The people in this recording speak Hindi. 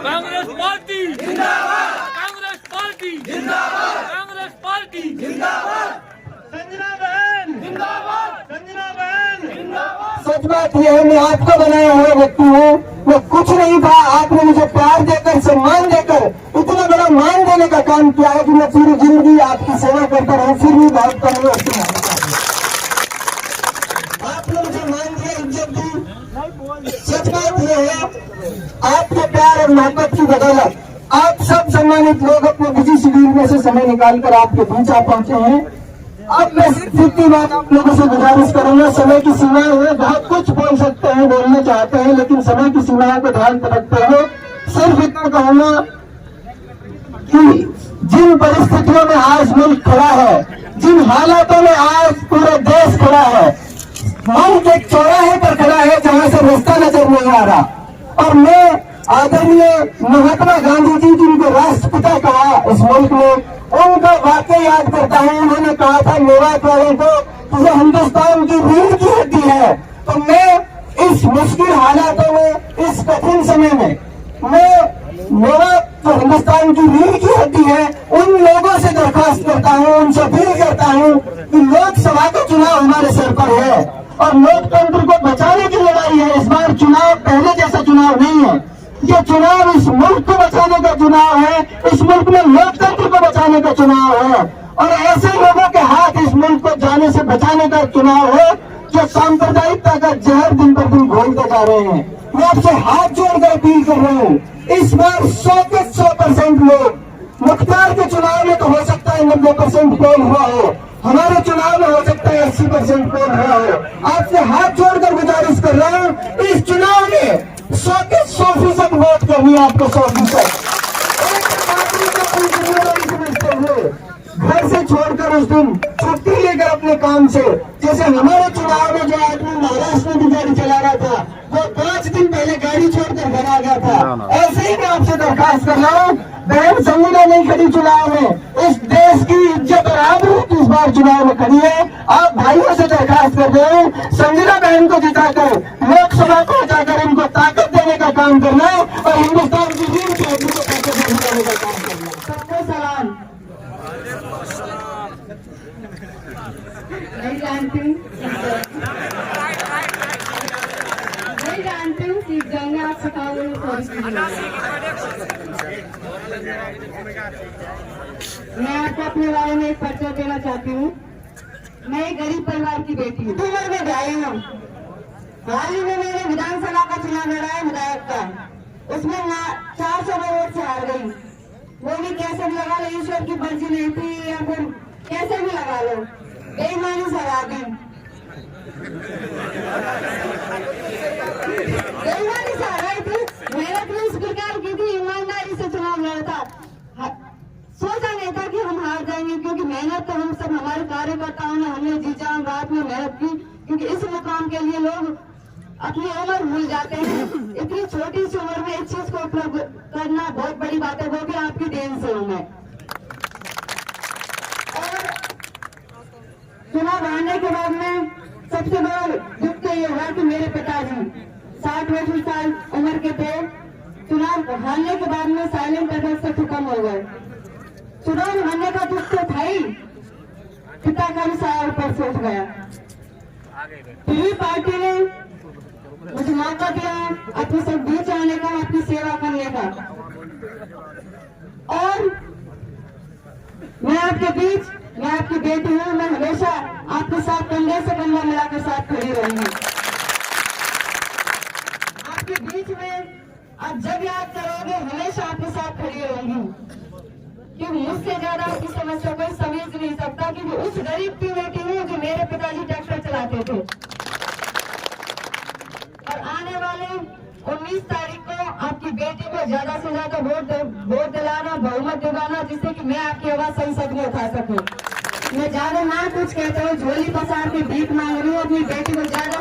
कांग्रेस पार्टी जिंदाबाद, कांग्रेस पार्टी जिंदाबाद, कांग्रेस पार्टी जिंदाबाद, संजना बहन जिंदाबाद, संजना बहन जिंदाबाद। सच बात यह है, मैं आपका बनाया हुआ व्यक्ति हूँ। मैं कुछ नहीं था, आपने मुझे प्यार देकर, सम्मान देकर, इतना बड़ा मान देने का काम किया है कि मैं पूरी जिंदगी आपकी सेवा करता रहूं, फिर भी बहुत कम है। आपने मुझे मान दिया, इज्जत दी। सच बात यह है, आपके प्यार और मोहब्बत की बदौलत आप सब सम्मानित लोग अपने बिजी शेड्यूल में से समय निकालकर आपके बीच आ पहुंचे हैं। अब मैं सिर्फ इतनी बात आप लोगों से गुजारिश करूंगा, समय की सीमाएं हैं, बहुत कुछ बोल सकते हैं, बोलना चाहते हैं, लेकिन समय की सीमाओं को ध्यान में रखते हुए सिर्फ इतना कहूंगा कि जिन परिस्थितियों में आज मुल्क खड़ा है, जिन हालातों में आज पूरा देश खड़ा है, मुल्क एक चौराहे पर खड़ा है जहां से रास्ता नजर नहीं आ रहा। और मैं आदरणीय महात्मा गांधी जी, जिनको राष्ट्रपिता कहा इस मुल्क में, उनका वाक्य याद करता हूँ। उन्होंने कहा था मेवात वालों को कि ये हिंदुस्तान की रीढ़ की हड्डी है। तो मैं इस मुश्किल हालातों में, इस कठिन समय में, मैं मेवात जो हिंदुस्तान की रीढ़ की हड्डी है, उन लोगों से दरख्वास्त करता हूँ, उनसे अपील करता हूँ कि लोकसभा का चुनाव हमारे सर पर है और लोकतंत्र को बचाने की लड़ाई है। इस बार चुनाव पहले जैसा चुनाव नहीं है, ये चुनाव इस मुल्क को बचाने का चुनाव है, इस मुल्क में लोकतंत्र को बचाने का चुनाव है और ऐसे लोगों के हाथ इस मुल्क को जाने से बचाने का चुनाव है जो सांप्रदायिकता का जहर दिन पर दिन घोलते जा रहे हैं। मैं आपसे हाथ जोड़कर अपील कर रहा हूँ, इस बार 100% लोग, मुख्तार के चुनाव में तो हो सकता है 90% पोल हुआ हो, हमारे चुनाव में हो सकता है 80% पोल हुआ हो। आपसे हाथ जोड़कर गुजारिश कर रहा हूँ, इस चुनाव में 100% वोट करनी है आपको, 100%। घर से छोड़कर उस दिन छुट्टी लेकर अपने काम से, जैसे हमारे चुनाव में जो आदमी महाराष्ट्र में भी गाड़ी चला रहा था, वो 5 दिन पहले गाड़ी छोड़कर घर आ गया था, ऐसे ही मैं आपसे दरखास्त कर रहा हूँ। बहन संजना नहीं खड़ी चुनाव में, इस देश की इज्जत और आबरू इस बार चुनाव में खड़ी है। आप भाइयों से दरखास्त कर रहे हैं, संजना बहन को जिताकर लोकसभा को जाकर इनको ताकत देने का काम करना है और हिंदुस्तान की रीढ़ की हड्डी को ताकत देने का काम करना है। सबको सलाम। नहीं जानती हूँ सीख जाएंगे आप, सिखाओगे मैं आपको अपने बारे में एक परिचय देना चाहती हूँ। मैं एक गरीब परिवार की बेटी हूँ, उम्र में गई हूँ। हाल ही में मैंने विधानसभा का चुनाव लड़ा है विधायक का, उसमें 400 वोट से हार गई। वो भी कैसे भी लगा लो, ईश्वर की मर्जी नहीं थी या फिर कैसे भी लगा लो, बेईमानी से हरा दी, बेईमानी से हराई थी। मेहनत भी इस प्रकार की थी, ईमानदारी से चुनाव लड़ा था। सोचा नहीं था कि हम हार जाएंगे, क्योंकि मेहनत तो हम सब, हमारे कार्यकर्ताओं ने, हमने जी जान रात में मेहनत की, क्योंकि इस मुकाम के लिए लोग अपनी उम्र भूल जाते हैं। इतनी छोटी सी उम्र में इस चीज को उपलब्ध करना बहुत बड़ी बात है, वो भी आपकी देन से हूँ मैं। और चुनाव हारने के बाद में सबसे बड़ा दुख तो ये हुआ कि मेरे पिताजी 60 साल उम्र के थे, चुनाव हारने के बाद में साइलेंट अटैक से खत्म हो गए। चुनाव हारने का दुख तो था ही, पिता का भी साया ऊपर से उठ गया। पीली पार्टी ने मुझे मौका दिया अपने सब बीच आने का, अपनी सेवा करने का, और मैं आपके बीच, मैं आपकी बेटी हूँ, मैं हमेशा आपके साथ कंधे से कंधा मिलाकर साथ खड़ी रहूंगी। आपके बीच में आप जब याद करोगे हमेशा आपके साथ खड़ी रहूंगी, क्योंकि मुझसे ज्यादा आपकी समस्या कोई समझ नहीं सकता, क्योंकि उस गरीब की बेटी हूँ जो मेरे पिताजी ट्रैक्टर चलाते थे। और आने वाले 19 तारीख को आपकी बेटी को ज्यादा से ज्यादा वोट दिलाना, बहुमत दिलाना, जिससे कि मैं आपकी आवाज संसद में उठा सकूं। मैं ज्यादा ना कुछ कहता हूँ, झोली पसार के भीख मांग रही हूँ, अपनी बेटी को ज्यादा